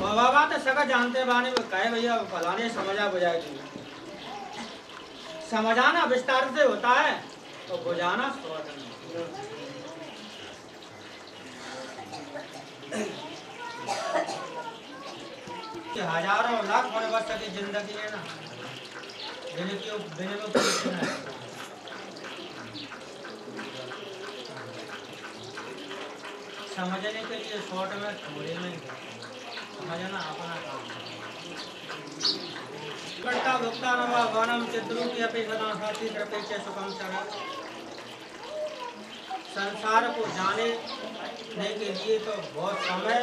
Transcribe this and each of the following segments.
बाबा तो सका जानते बाने में कहे भैया फलाने समझा बुझाएगी। समझाना विस्तार से होता है तो बुझाना हजारों लाख होने वर्ष की जिंदगी है ना, समझने के लिए शॉर्ट में थोड़े में समझना अपना काम। कर्ता भुक्ता नवा वनम चिद्रूपी अपेक्षाना साथी द्रपेचे सुखम सर। संसार को जाने के लिए तो बहुत समय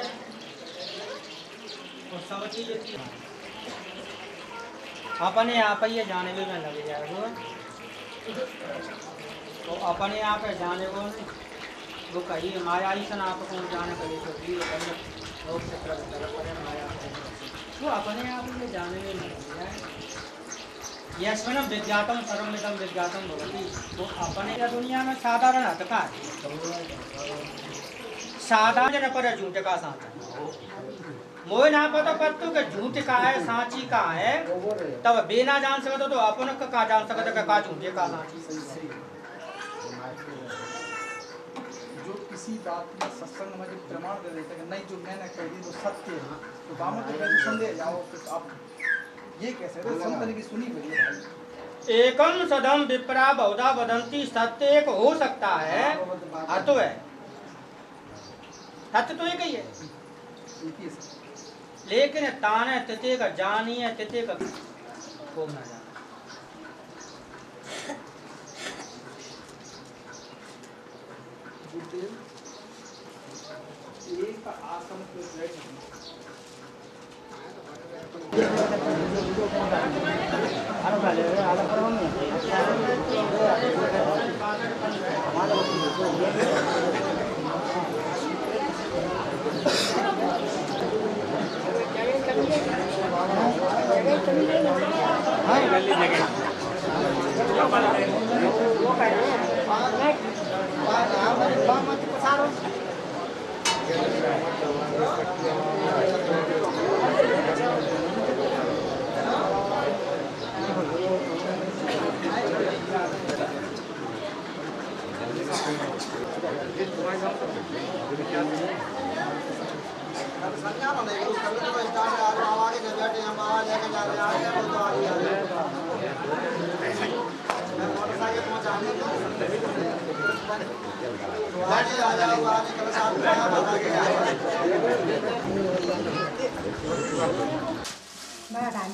और सब चीज अपने आप ही जाने में लग जाएगा। तो अपने आप जाने को वो कही माया ही सन आप कौन जाने करी तो माया वो अपने आप में जाने में लग जाए। यस्मिन् विज्ञातम सर्वमिदं विज्ञातम भवति। तो अपने दुनिया में साधारण हटका है, साधारण पर झूठ का साचा मोह ना पता पत्तू के झूठ का है सांची का है, तब बेना जान सकते तो अपन का जान सकते का झूठे का सांची। जो किसी बात में सत्संग में जो प्रमाण दे देते हैं नहीं जो मैंने कह दी तो सत्य है, तो बामन तो कैसे संदेह जाओ फिर आप ये कैसे संतन की सुनी हुई। एकम सदम विप्रा बहुधा वदंती। सत्य एक हो सकता है, अतो है सत्य तो एक ही है, लेकिन ताने तिथे का जानी है तिथे का को ना जाना। एक आसन पे बैठ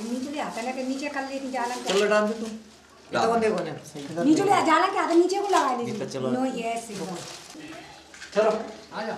नीचे आता ना नीचे कर लेती जालन चलो डाल दे तुम इधर देखो ना नीचे ले जालन के आता नीचे को लगा लीजिए नो यस चलो आ जा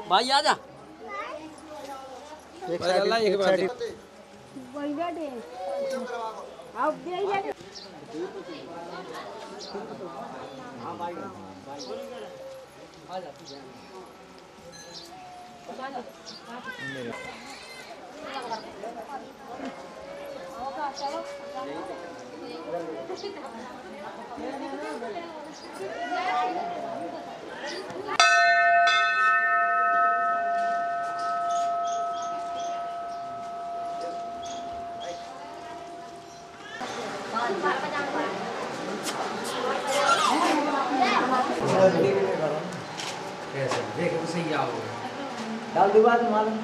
भाई आजा एक साइड वही बैठे आप दे जाए हां भाई आजा चलो देखो सही आओ डाल दो बाद मालूम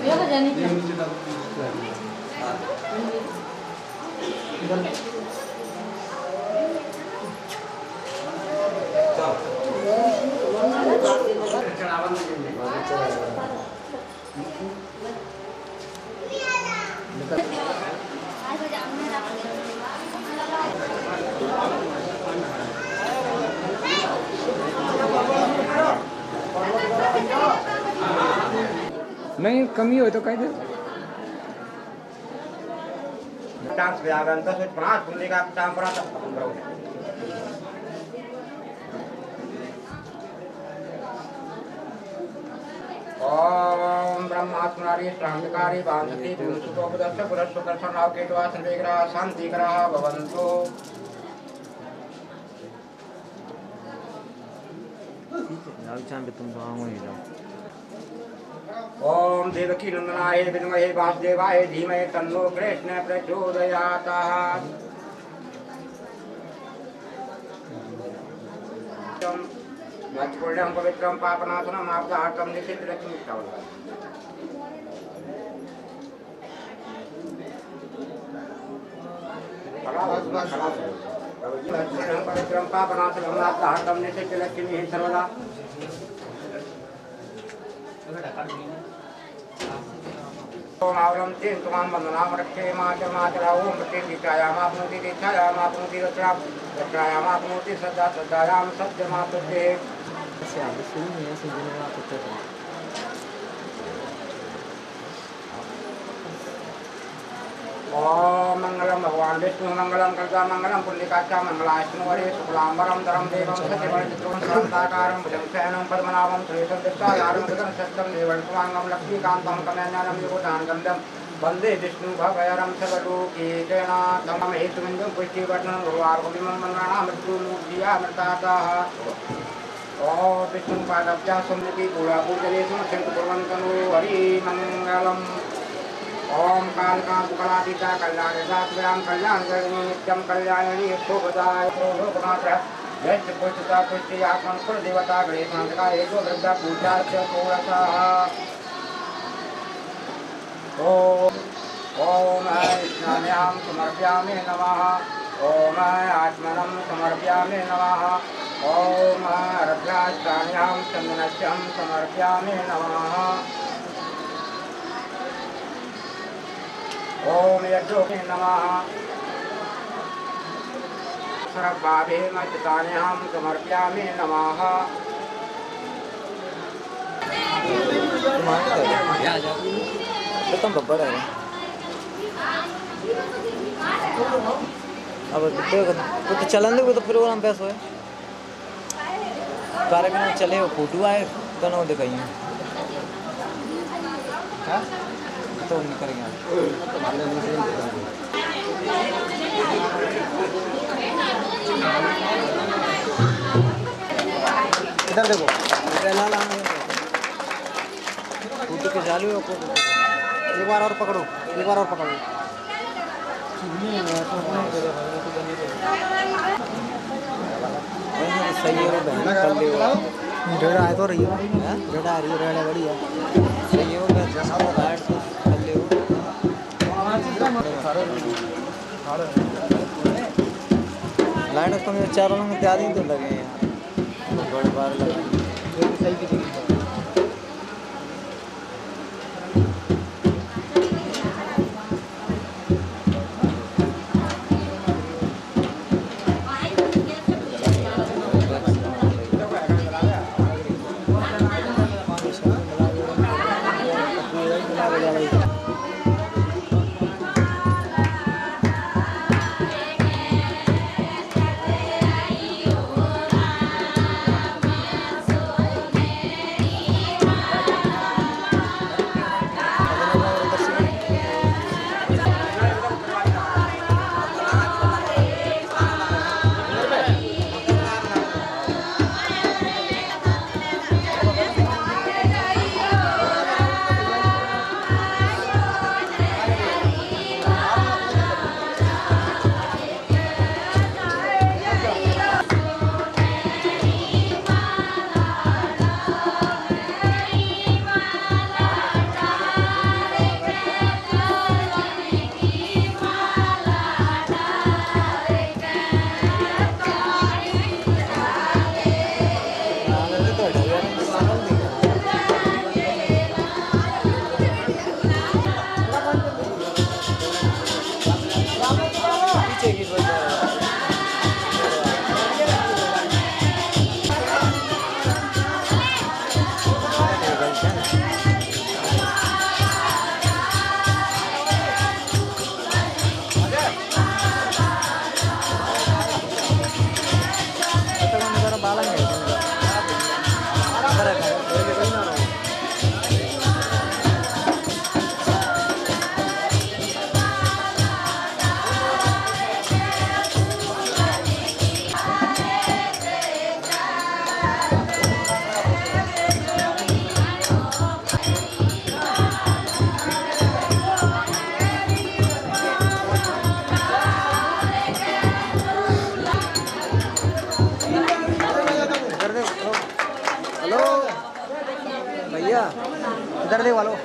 ये तो जानी ये नीचे डाल इधर नहीं कमी हो तो कह दे डांस पे आ गया अंदर से प्राण सुनने का काम करा था ओम ब्रह्मात्मनारी शांतिकारी वांसति विमुक्तोपदस्य पुरस्वकर्षणाव केतवा सर्वेग्रह शांतिग्रह भवन्तु ओम देवकी नंदनाय विद्महे वासुदेवाय धीमहि तन्नो कृष्ण प्रचोदयात् नचपुण्यं पवित्रं पापनाशनम् आपदार्तं निशितलक्ष्मीष्टवम् नचपुण्यं पवित्रं पापनाशनम् आपदार्तं निशितलक्ष्मीः सर्वदा ओम आवलम तीन तुमाम बंदनाम रखे माचर माचरा ओम प्रति दीक्षायाम आपनोति दीक्षायाम आपनोति रक्षायाम आपनोति श्रद्धा श्रद्धायाम सत्य मातुते ओम मंगलम भगवान विष्णु मंगलम कर्ता मंगलम पुण्डिकाचा मंगलाष्टनुवरे शुक्लांबरम धरम देवम सत्यवरण चित्रं शांताकारं भुजंगशयनं पद्मनाभं श्रीशं दिष्टायारं गगन सत्यं देवल्पांगं लक्ष्मीकान्तं कमलनयनं योगदान गंधं वंदे विष्णु भवयरं सर्वलोकीजनाथं हेतुमिन्दं पुष्टिवर्णं गुरुवार्गुमिमं मन्त्रणामृत्युमूर्तिया मृताताः ओम विष्णु पादभ्यां सुमति पूरा पूजने सुमतिं कुर्वन्तु हरि मंगलम् ओम कालकांकुकलातीता कल्याणदात्र्यां कल्याणकरिणी नित्यं कल्याणिनी शोभदाय लोकमात्र यश्च पुष्टिता पुष्टि आत्मन कुलदेवता गणेशांतका एको वृद्धा पूजा च षोडशः ओम स्नाम्यां समर्पयामि नमः ओम आत्मनं समर्पयामि नमः ओम रभ्यास्तान्यां चन्दनस्यं समर्पयामि नमः ओम यज्ञोऽग्ने नमः सर्वभावे मच्चितान्यां समर्पयामि नमः खत्म बब्बर है अब तो चलन दे तो प्रोग्राम पैसा है कार्यक्रम चले वो फोटो आए दोनों दिखाइए हाँ तो निकल गया इधर देखो पहला लाना फोटो के चालू है एक बार और पकड़ो एक बार और पकड़ो सही है रेड आए तो रही है रेड आ रही है रेड बढ़िया सही है लाइन उसको मेरे चारों में त्याग ही तो लगे हैं बड़े बार लगे सही किसी इधर देख वालो।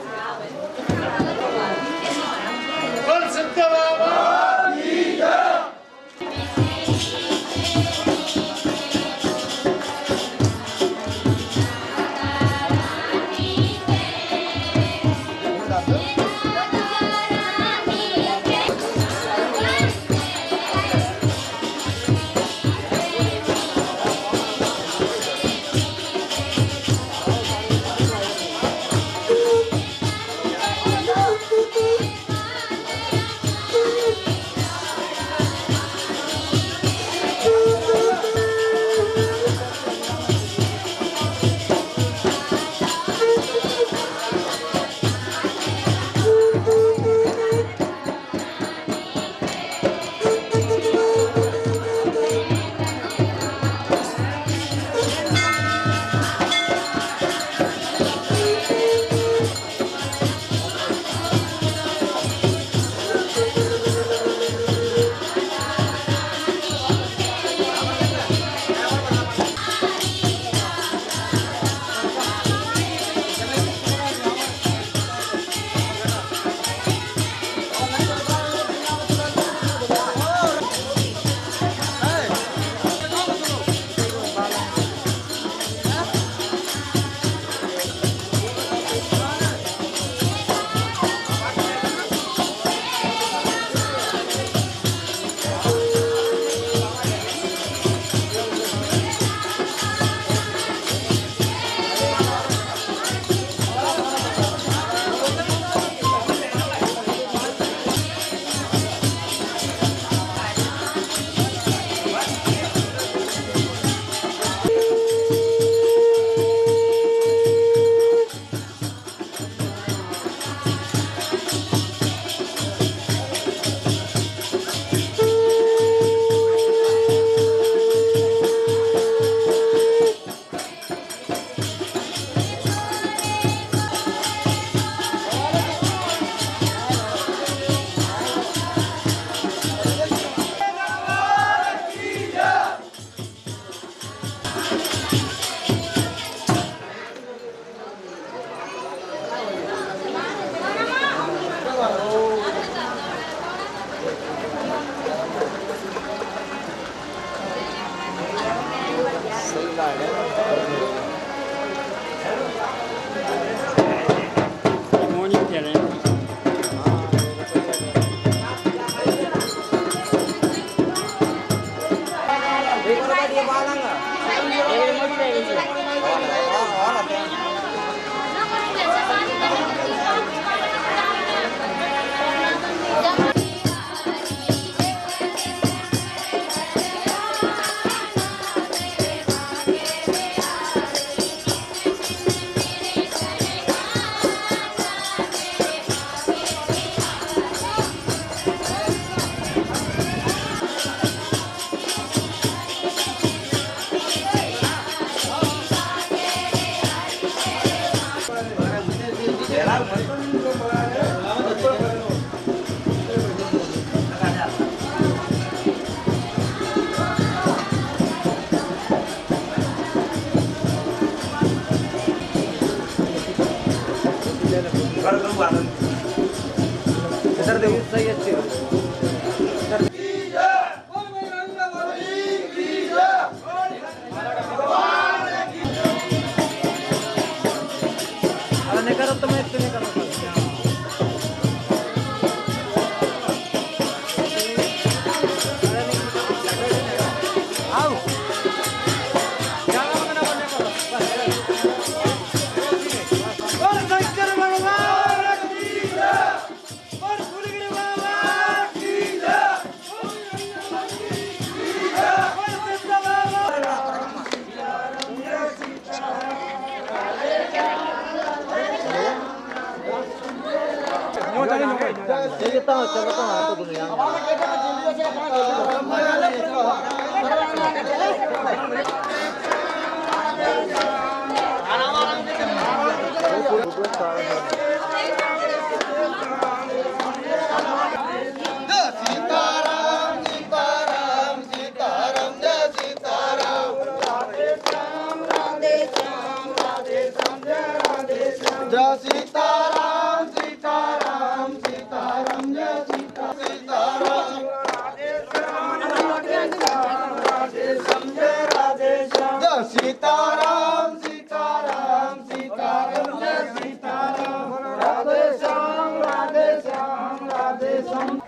इधर देखो सही अच्छी नहीं करो तो मैं इतने करो चलो तो हाँ तो दुनिया जय सीता सीताराम सीताराम सीताराम जय सीताराम राधे श्याम राधे श्याम राधे श्याम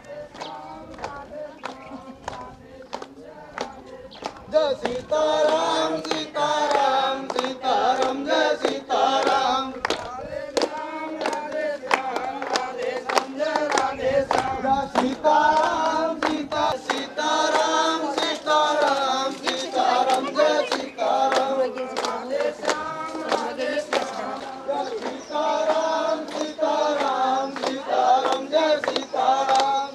जय सीताराम सीताराम सीताराम जय सीताराम सीताराम सीता सीताराम सीताराम सीताराम जय सीताराम सीताराम सीताराम सीताराम जय सीताराम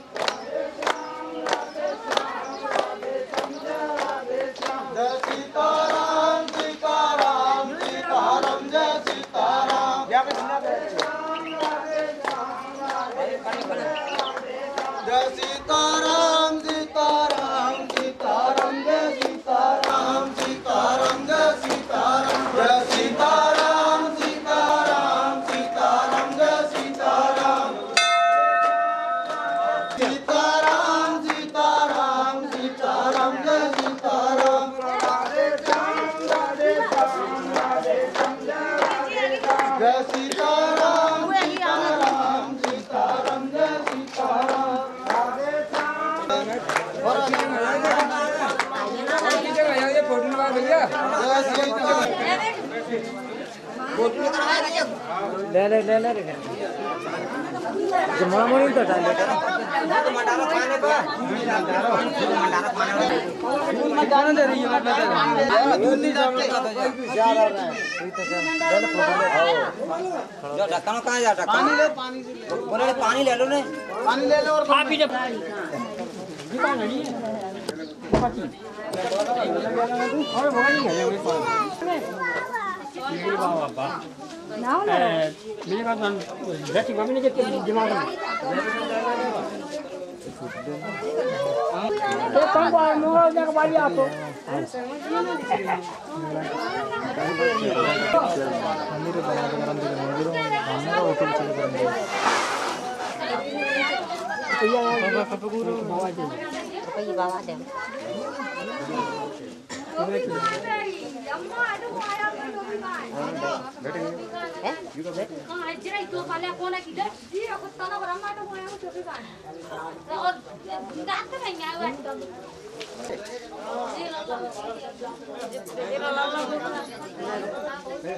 जय सीताराम सीताराम सीताराम जय सीताराम जय सीताराम सीताराम सीताराम जय सीताराम सीताराम जय सीताराम जय सीताराम सीताराम सीताराम जय सीताराम सीताराम सीताराम सीताराम जय सीताराम राधे श्याम राधे श्याम राधे श्याम जय सीताराम सीताराम सीताराम जय सीताराम ले जमा मोनी तो डाल लेकर जाने दे रही है जो ढक्कन कहाँ जा ढक्कन पानी ले लो ने पानी ले लो और आप ही जब मेरी बात दस मम्मी ने दिमाग में कौन मोबाइल जाकर बाजी आपको बाबा दे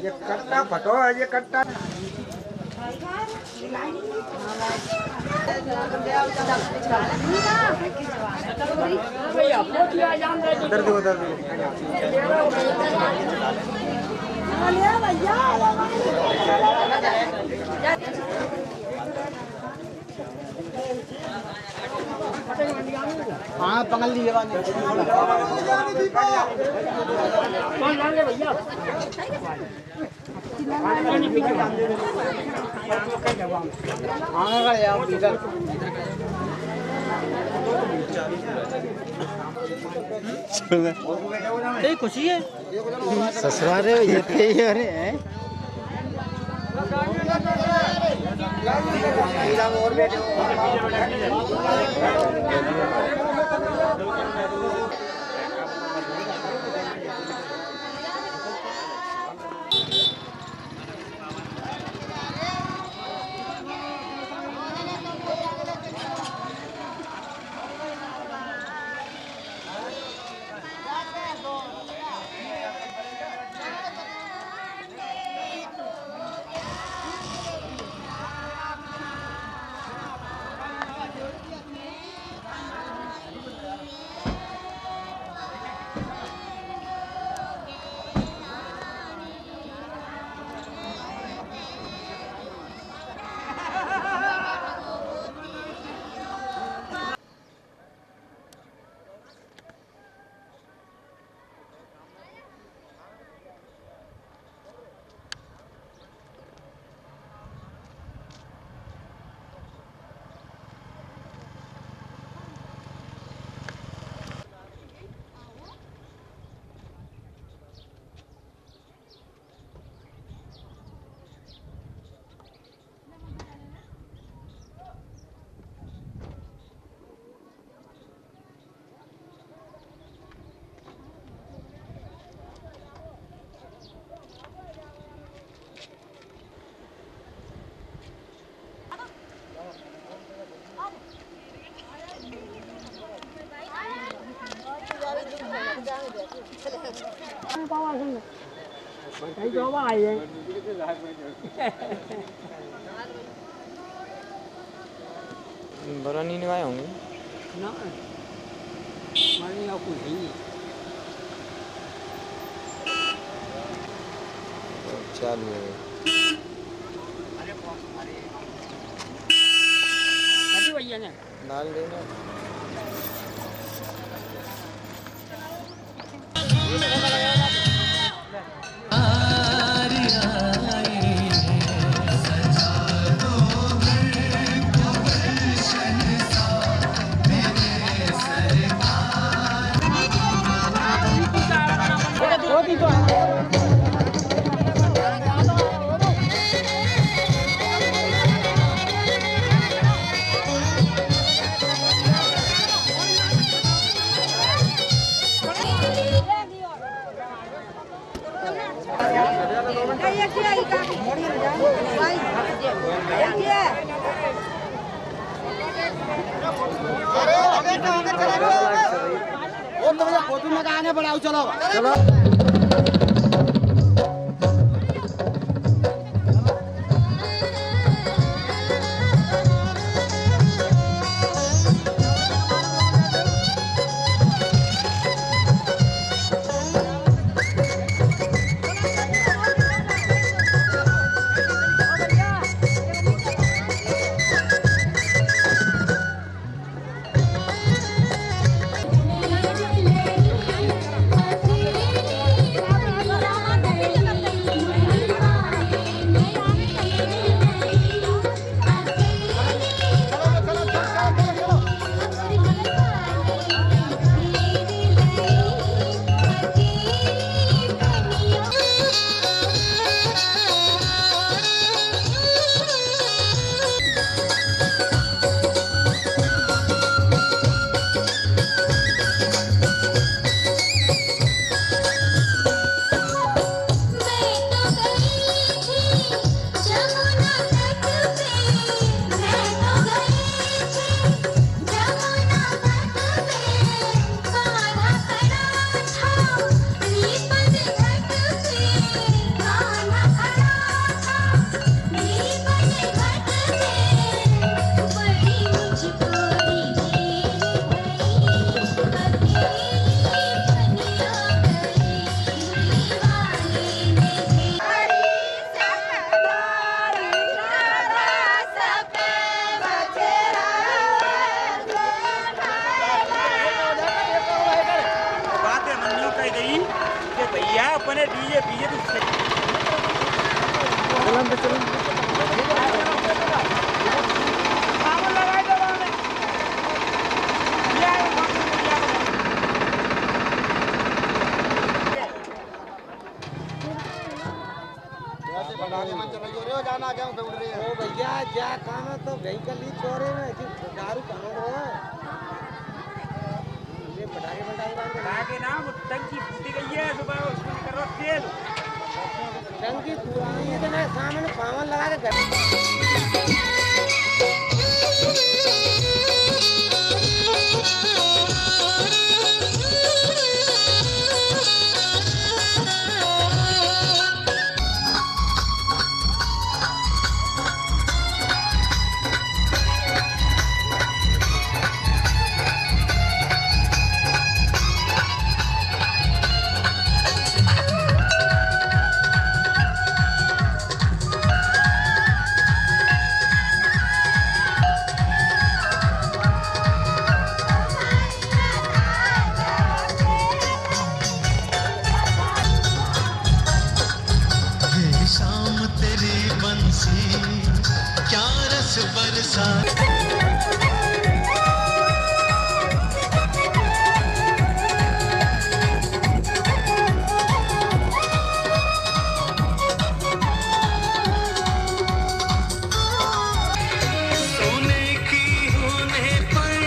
ये कट्टा फटो है ये कट्टा उधर दो हाँ पकड़ लीजिए भैया खुशी है ससुराल ये थे अरे हैं और बैठे mình thấy có bài vậy बड़ा नहीं निभाए होंगे nó mà đi học quỷ gì चालू है अभी भैया ने डाल देना आगे बढ़ाओ चलो चलो भैया अपने डीजे पीजे जाना क्या उठ रही है भैया जा काम है तो व्हीकल ली छोड़े में दारू कहाँ हो पटाखे ना टंकी फूटी गई है सुबह उसको करो तेल टंकी पुरानी है तो मैं सामने पावन लगा के क्या रस बरसा सोने की होने पर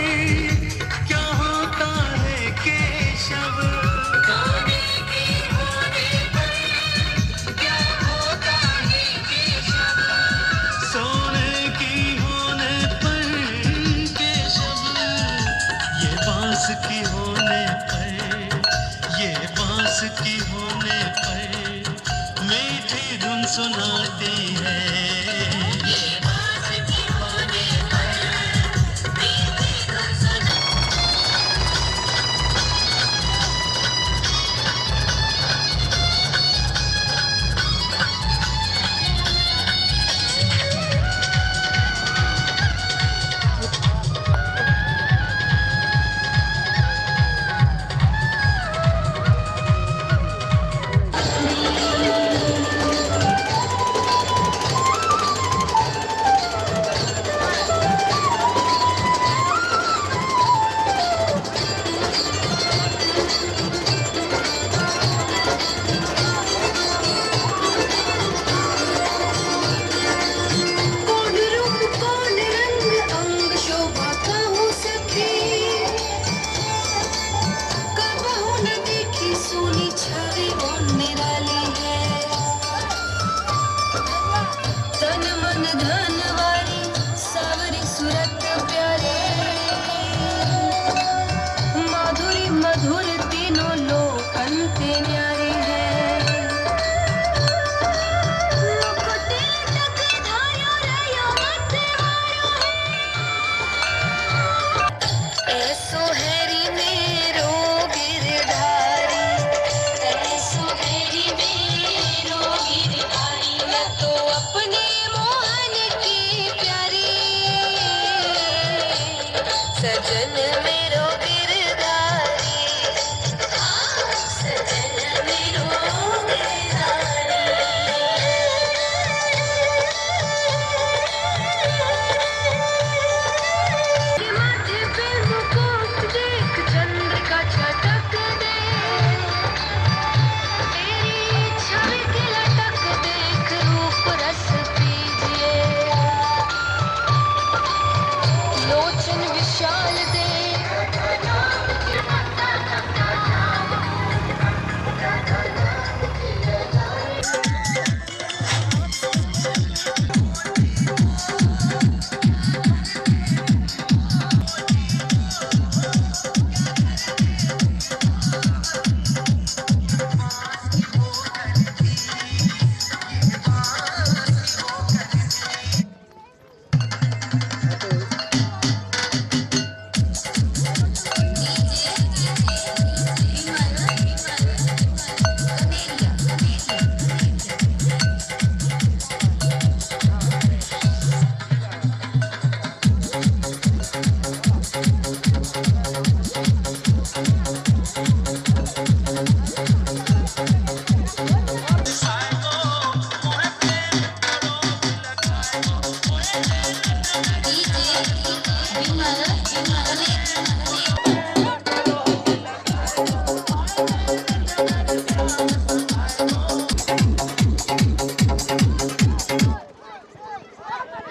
क्या होता है केशव सोने की होने पर क्या होता है केशव सुनाती है।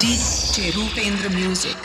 DJ Rupendra Music.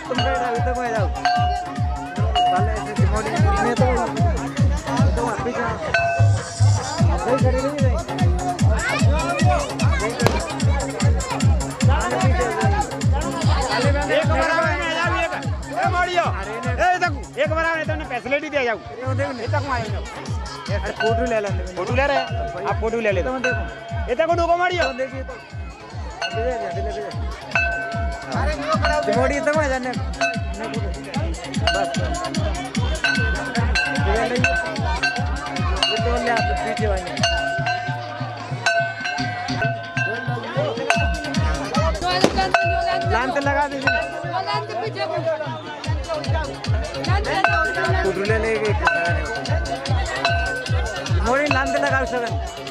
तुम अभी तक मैं जाऊँ पहले ऐसे मोड़ी में तो पीछे सही खड़ी नहीं रही एक बार तुमने फैसिलिटी दिया जाओ फोटो ले लेंगे फोटो ले रहे आप फोटो ले लेते ये तक डूबो मारियो मोड़ी तक मैं जाने बस तो ले आप पीछे वाले लाइन पे लगा दीजिए फोटो ले लेंगे मोड़ी लाइन पे लगा सकते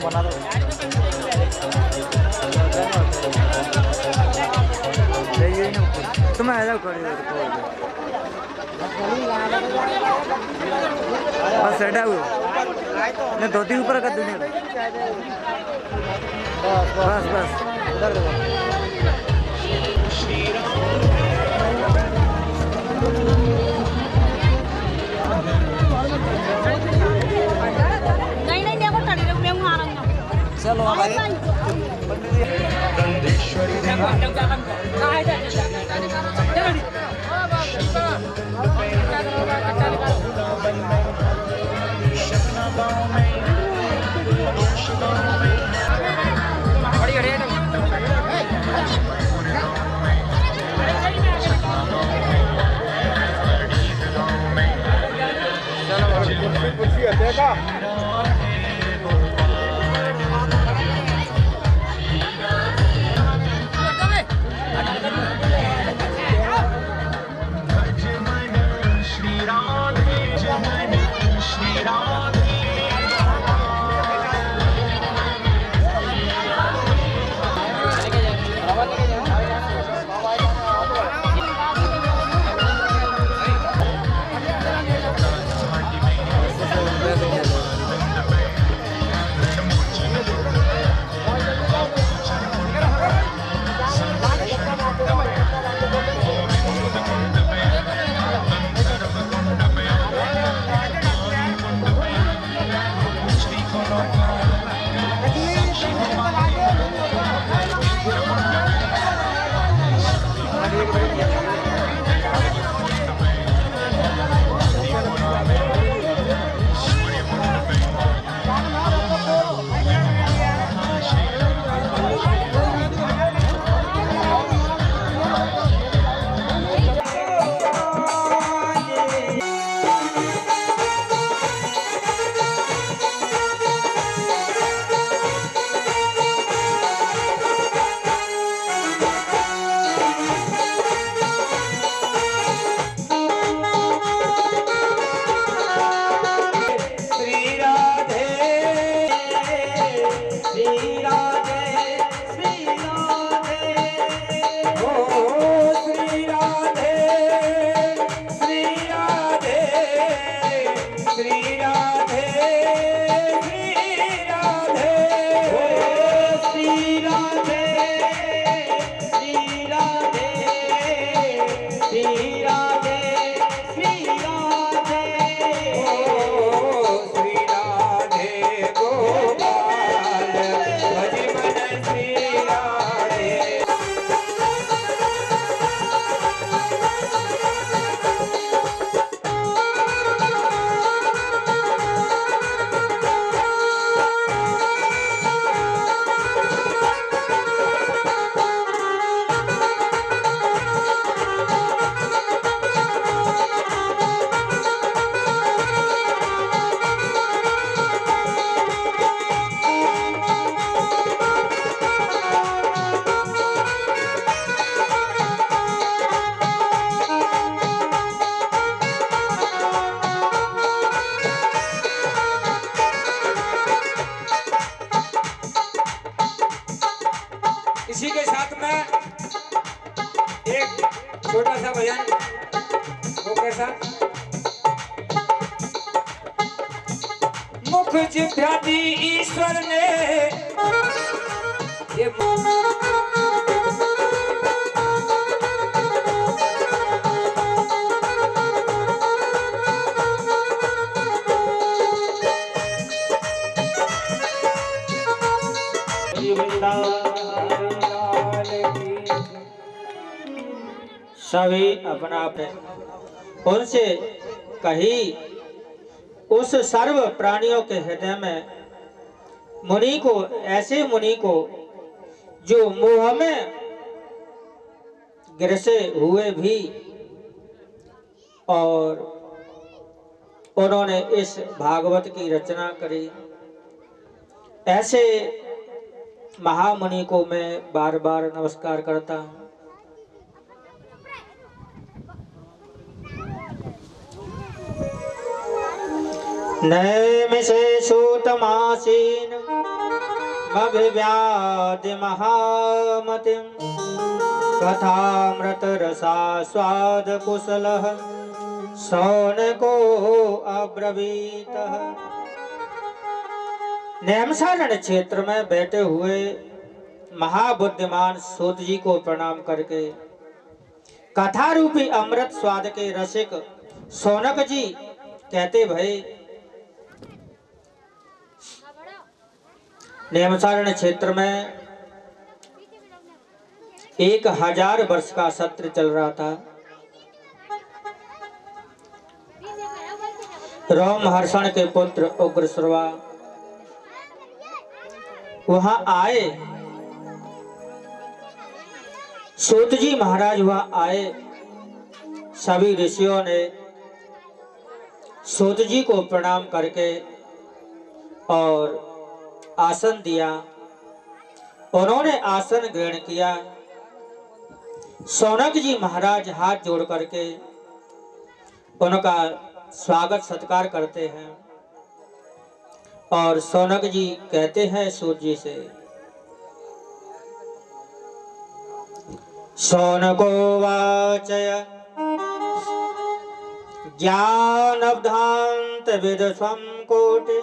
बना दो तुम आ जाओ बस सेटा ने धोती ऊपर कर दूंगा बस बस उधर चलो भाई इसी के साथ में एक छोटा सा भजन, वो कैसा? मुख जिभ्या दी ईश्वर ने ये सभी अपना अपने उनसे कही उस सर्व प्राणियों के हृदय में मुनि को, ऐसे मुनि को जो मोह में गिरसे हुए भी और उन्होंने इस भागवत की रचना करी, ऐसे महामुनि को मैं बार बार नमस्कार करता हूँ। नैमिषे सूतमासीन मभिव्याधि महामतिं कथामृत रसा स्वाद कुशलः शौनको अब्रवीतः। नैमिषारण्य क्षेत्र में बैठे हुए महाबुद्धिमान सूत जी को प्रणाम करके कथा रूपी अमृत स्वाद के रसिक शौनक जी कहते, भाई नैमिषारण्य क्षेत्र में 1000 वर्ष का सत्र चल रहा था। रोमहर्षण के पुत्र उग्रश्रवा वहां आए, सूत जी महाराज वहां आए। सभी ऋषियों ने सूत जी को प्रणाम करके और आसन दिया। उन्होंने आसन ग्रहण किया। शौनक जी महाराज हाथ जोड़ करके उनका स्वागत सत्कार करते हैं और शौनक जी कहते हैं सूत जी से, शौनको वाचय ज्ञानब्धांत विदस्वं कोटि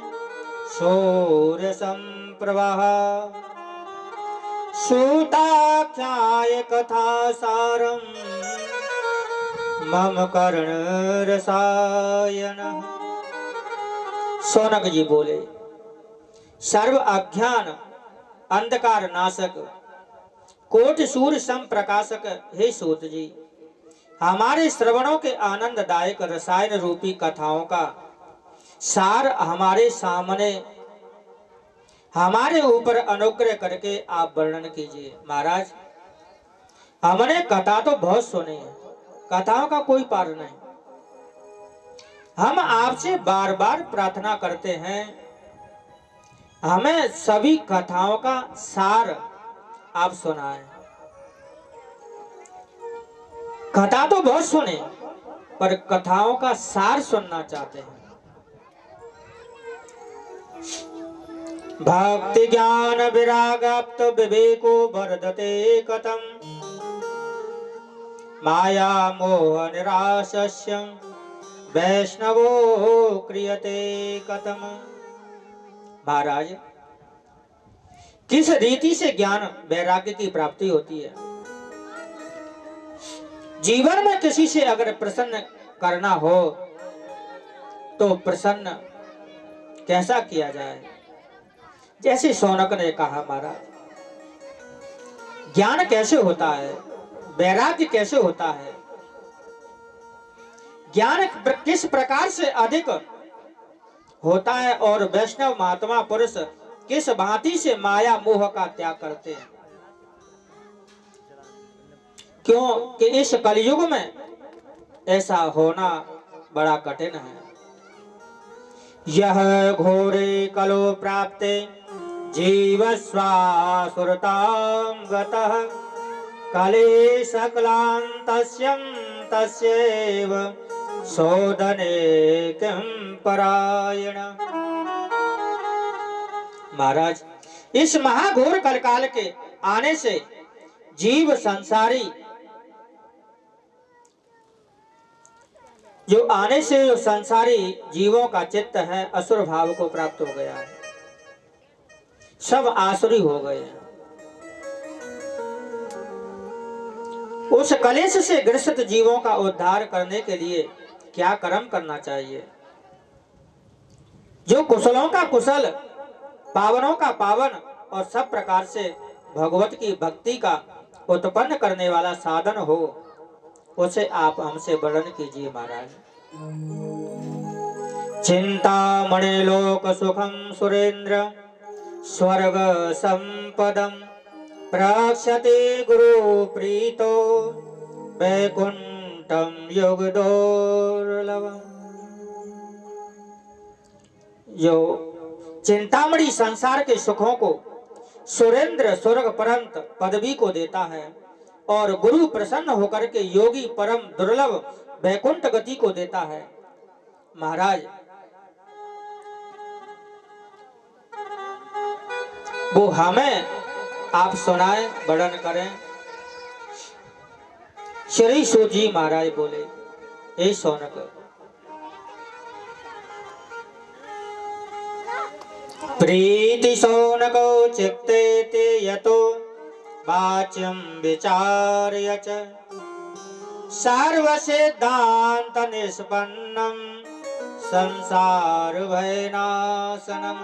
शौर्य संप्रवाह सूताख्याय कथा सारम मम कर्ण रसायन। शौनक जी बोले, सर्व अज्ञान अंधकार नाशक कोटि सूर्य सम प्रकाशक हे सूत जी, हमारे श्रवणों के आनंददायक रसायन रूपी कथाओं का सार हमारे सामने, हमारे ऊपर अनुग्रह करके आप वर्णन कीजिए। महाराज, हमने कथा तो बहुत सुनी है, कथाओं का कोई पार नहीं। हम आपसे बार बार प्रार्थना करते हैं, हमें सभी कथाओं का सार आप सुनाएं। कथा तो बहुत सुने पर कथाओं का सार सुनना चाहते हैं। भक्ति ज्ञान विरागाप्त विवेको वर्धते कथम माया मोह निराशस्य वैष्णवो क्रियते कथम। महाराज, किस रीति से ज्ञान वैराग्य की प्राप्ति होती है? जीवन में किसी से अगर प्रसन्न करना हो तो प्रसन्न कैसा किया जाए? जैसे शौनक ने कहा, महाराज, ज्ञान कैसे होता है, वैराग्य कैसे होता है, ज्ञान किस प्रकार से अधिक होता है और वैष्णव महात्मा पुरुष किस भांति से माया मोह का त्याग करते हैं। क्यों कि इस कलयुग में ऐसा होना बड़ा कठिन है। यह घोरे कलो प्राप्ते जीवस्वासुरतां गतः कले सकलान्तस्यं तस्यैव शोधने किं परायण। महाराज, इस महाघोर कलकाल के आने से जीव संसारी जो आने से जो संसारी जीवों का चित्त है असुर भाव को प्राप्त हो गया है, सब आसुरी हो गए हैं। उस कलेश से ग्रसित जीवों का उद्धार करने के लिए क्या कर्म करना चाहिए? जो कुशलों का कुशल, पावनों का पावन और सब प्रकार से भगवत की भक्ति का उत्पन्न करने वाला साधन हो, उसे आप हमसे वर्णन कीजिए महाराज। चिंतामणि लोक सुखम सुरेंद्र स्वर्ग संपदम प्रक्षते गुरु प्रीतो वैकुंठम योग दुर्लभम। जो चिंतामणि संसार के सुखों को, सुरेंद्र स्वर्ग परंत पदवी को देता है और गुरु प्रसन्न होकर के योगी परम दुर्लभ वैकुंठ गति को देता है, महाराज वो हमें आप सुनाए, वर्णन करें। श्री सूत जी महाराज बोले, हे शौनक, प्रीति शौनको चित्ते ते यतो वाच्यं विचार्य च सर्व सिद्धांत निष्पन्नम संसार भयनाशनम।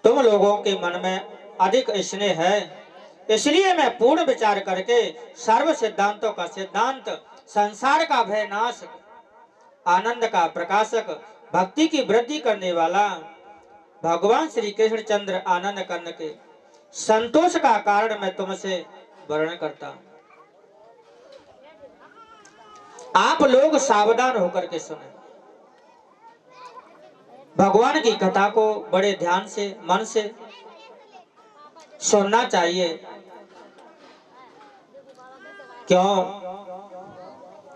तुम लोगों के मन में अधिक स्नेह है, इसलिए मैं पूर्ण विचार करके सर्व सिद्धांतों का सिद्धांत, संसार का भय नाश, आनंद का प्रकाशक, भक्ति की वृद्धि करने वाला भगवान श्री कृष्ण चंद्र आनंद कर्ण के संतोष का कारण मैं तुमसे वर्णन करता हूं। आप लोग सावधान होकर के सुने, भगवान की कथा को बड़े ध्यान से, मन से सुनना चाहिए। क्यों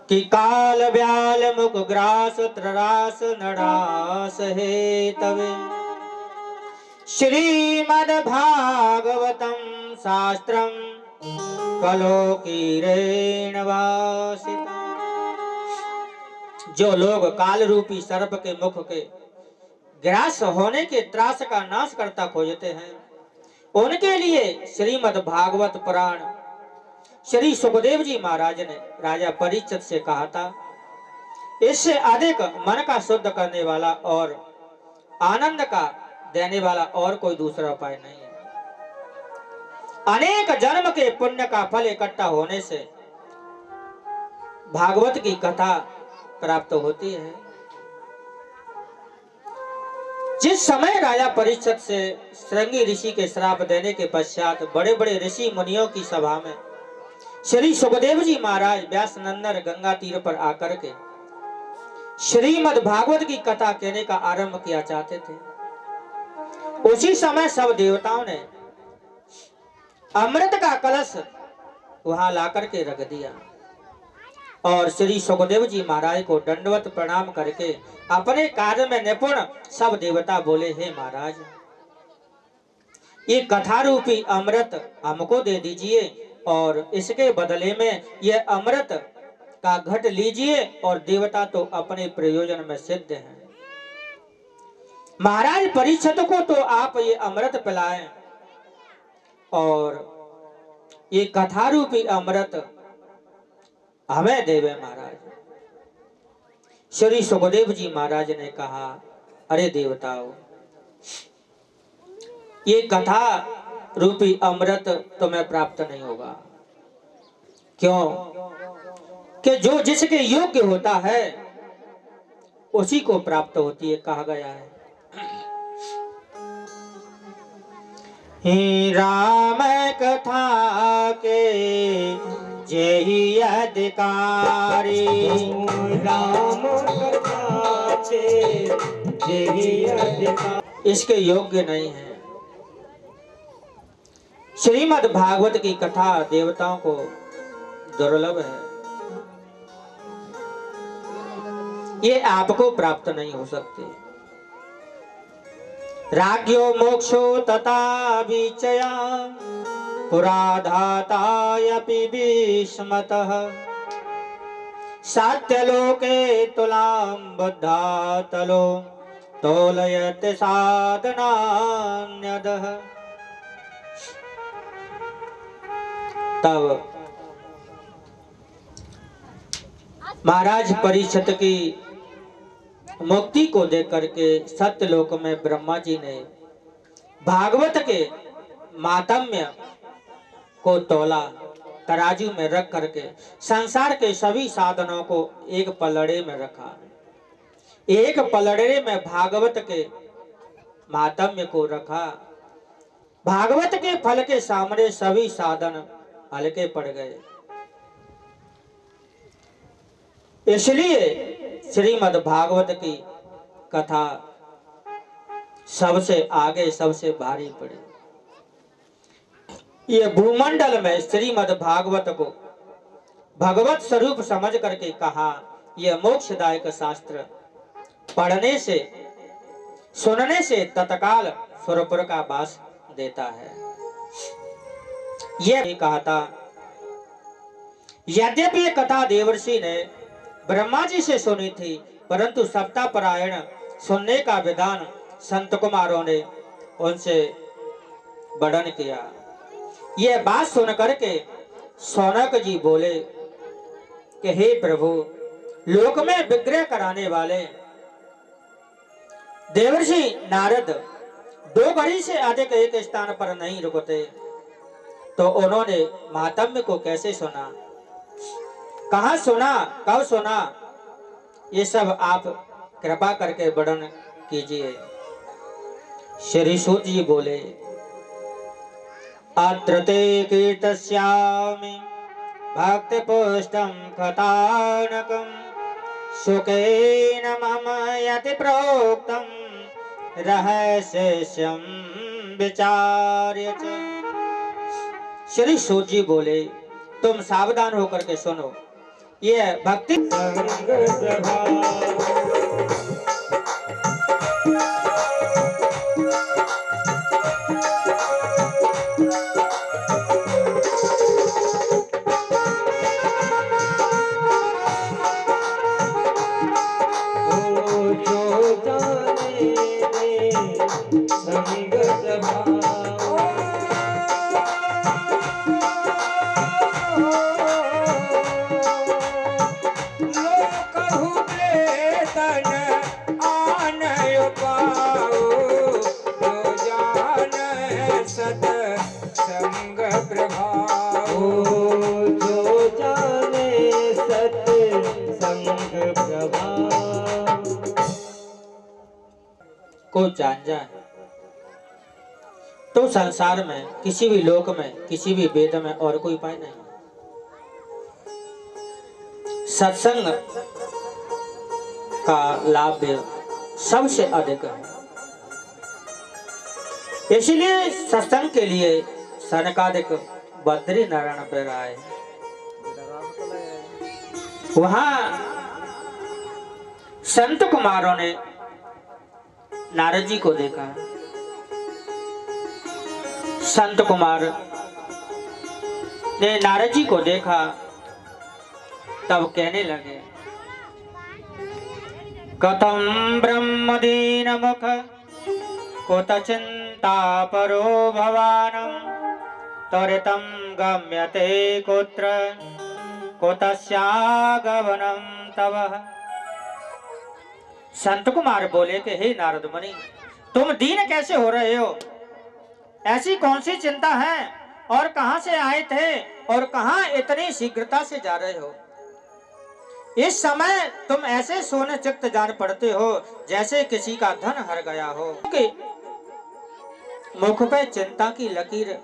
कि काल व्याल मुख ग्रास त्ररास नरास हे तवे श्रीमद् भागवतम शास्त्रम कलोकीरेण वासितम्। जो लोग काल रूपी सर्प के मुख के ग्रास होने के त्रास का नाश करता खोजते हैं, उनके लिए श्रीमद् भागवत पुराण श्री सुखदेव जी महाराज ने राजा परीक्षित से कहा था, इससे अधिक मन का शुद्ध करने वाला और आनंद का देने वाला और कोई दूसरा उपाय नहीं है। अनेक जन्म के पुण्य का फल इकट्ठा होने से भागवत की कथा प्राप्त होती है। जिस समय राजा परीक्षित से श्रृंगी ऋषि के श्राप देने के पश्चात बड़े बड़े ऋषि मुनियों की सभा में श्री सुखदेव जी महाराज व्यास नंदन गंगा तीर पर आकर के श्रीमद् भागवत की कथा कहने का आरंभ किया चाहते थे, उसी समय सब देवताओं ने अमृत का कलश वहां लाकर के रख दिया और श्री सुखदेव जी महाराज को दंडवत प्रणाम करके अपने कार्य में निपुण सब देवता बोले, हे महाराज, ये कथा रूपी अमृत हमको दे दीजिए और इसके बदले में ये अमृत का घट लीजिए और देवता तो अपने प्रयोजन में सिद्ध हैं। महाराज परीक्षित को तो आप ये अमृत पिलाएं और ये कथा रूपी अमृत हमें देवे महाराज। श्री सुखदेव जी महाराज ने कहा, अरे देवताओं, ये कथा रूपी अमृत तुम्हें प्राप्त नहीं होगा। क्यों कि जो जिसके योग्य होता है उसी को प्राप्त होती है, कहा गया है। ही राम कथा के जेहि अधिकारी, राम कथा के जेहि अधिकारी, इसके योग्य नहीं है। श्रीमद् भागवत की कथा देवताओं को दुर्लभ है, ये आपको प्राप्त नहीं हो सकती। राज्यो मोक्षो तथा विचया पुराधातायपि भीष्मतः सत्यलोके तुलां बुद्धातलो तोलयति साधनान्यदः। तब महाराज परीक्षित की मुक्ति को देख करके सत्यलोक में ब्रह्मा जी ने भागवत के मातम्य को तोला, तराजू में रख करके संसार के सभी साधनों को एक पलड़े में रखा। एक पलड़े में भागवत के मातम्य को रखा। भागवत के फल के सामने सभी साधन हल्के पड़ गए। इसलिए श्रीमद् भागवत की कथा सबसे आगे, सबसे भारी पड़ी। ये भूमंडल में श्रीमद् भागवत को भगवत स्वरूप समझ करके कहा, यह मोक्षदायक शास्त्र पढ़ने से, सुनने से तत्काल स्वरूपुर का वास देता है। यह कहा था। यद्यपि ये कथा देवर्षि ने ब्रह्मा जी से सुनी थी, परंतु सप्ताहपरायण सुनने का विधान संत कुमारों ने उनसे वर्णन किया। यह बात सुन करके सौनक जी बोले कि हे प्रभु, लोक में विग्रह कराने वाले देवर्षि नारद 2 घड़ी से अधिक एक स्थान पर नहीं रुकते, तो उन्होंने महात्म्य को कैसे सुना, कहाँ सुना, कब सुना, ये सब आप कृपा करके वर्णन कीजिए। श्री सूत जी बोले, अत्र ते कीर्तस्यामि भक्ति पुष्टं कथानकं सुखेन मम यति प्रोक्तं रहस्यं विचार्य च। श्री सूत जी बोले, तुम सावधान होकर के सुनो। यह भक्ति को जान जाए तो संसार में, किसी भी लोक में, किसी भी वेद में और कोई उपाय नहीं। सत्संग का लाभ सबसे अधिक है। इसलिए सत्संग के लिए सनकादिक बद्री नारायण पर आए। वहां संत कुमारों ने नारद जी को देखा। संत कुमार ने नारद जी को देखा, तब कहने लगे, कथम ब्रह्मदीन मुख कुत चिंता परो भवानम त्वरितं गम्यते कुत्र कुतस्यागमनं तव। संत कुमार बोले कि हे नारद मुनि, तुम दीन कैसे हो रहे हो? ऐसी कौन सी चिंता है और कहां से आए थे और कहां इतनी शीघ्रता से जा रहे हो? इस समय तुम ऐसे सोने चित्त जान पड़ते हो जैसे किसी का धन हर गया हो। कि मुख पे चिंता की लकीर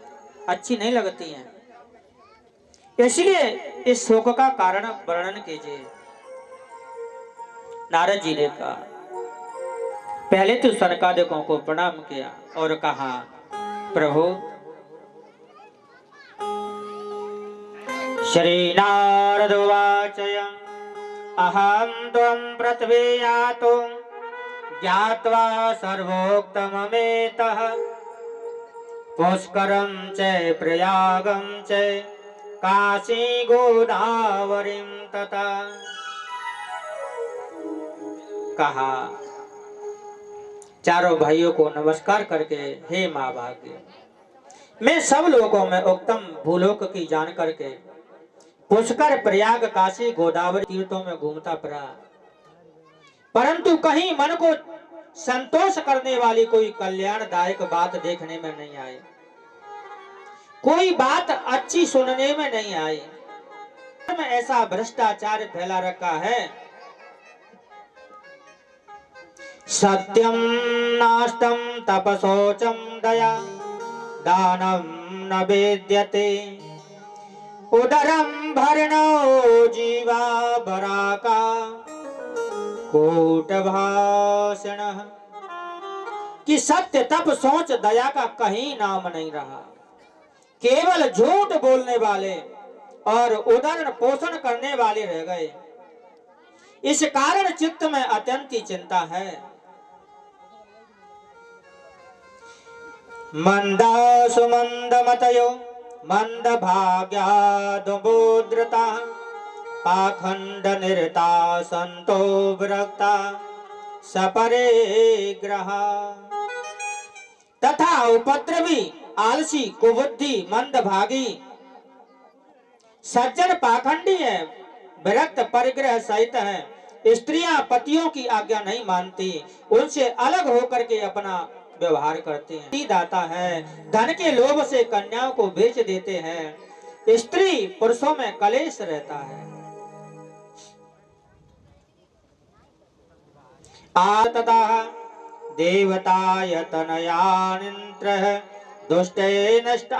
अच्छी नहीं लगती है, इसलिए इस शोक का कारण वर्णन कीजिए। नारद जी ने कहा, पहले तो सनकादिकों को प्रणाम किया और कहा, प्रभु श्री नारद उवाच अहं त्वं पृथ्वी यातो ज्ञात्वा सर्वोक्तममेतः पुष्करं च प्रयागं च काशी गोदावरीं तथा। कहा चारों भाइयों को नमस्कार करके, हे माँ भाग्य, मैं सब लोगों में उत्तम भूलोक की जान करके पुष्कर प्रयाग काशी गोदावरी तीर्थों में घूमता फिरा, परंतु कहीं मन को संतोष करने वाली कोई कल्याणदायक बात देखने में नहीं आई, कोई बात अच्छी सुनने में नहीं आई। में ऐसा भ्रष्टाचार फैला रखा है, सत्यम नास्तं तपसोचम दया दानम न वेद्यते उदरम भरणो जीवा बराका कूटभाषणः। कि सत्य तप सोच दया का कहीं नाम नहीं रहा, केवल झूठ बोलने वाले और उदरण पोषण करने वाले रह गए। इस कारण चित्त में अत्यंत चिंता है। मंदा सुमंद मतयो मंद भाग्या दुबोद्रता पाखंड निरता संतो विरक्ता सपरे ग्रहा। तथा उपद्रवी आलसी कुबुद्धि मंदभागी सज्जन पाखंडी है, विरक्त परिग्रह सहित है। स्त्रियां पतियों की आज्ञा नहीं मानती, उनसे अलग होकर के अपना व्यवहार करते हैं। दाता है, धन के लोभ से कन्याओं को बेच देते हैं। स्त्री पुरुषों में कलेश रहता है। आतता देवताय तनयानिन्द्रः दुष्टे नष्ट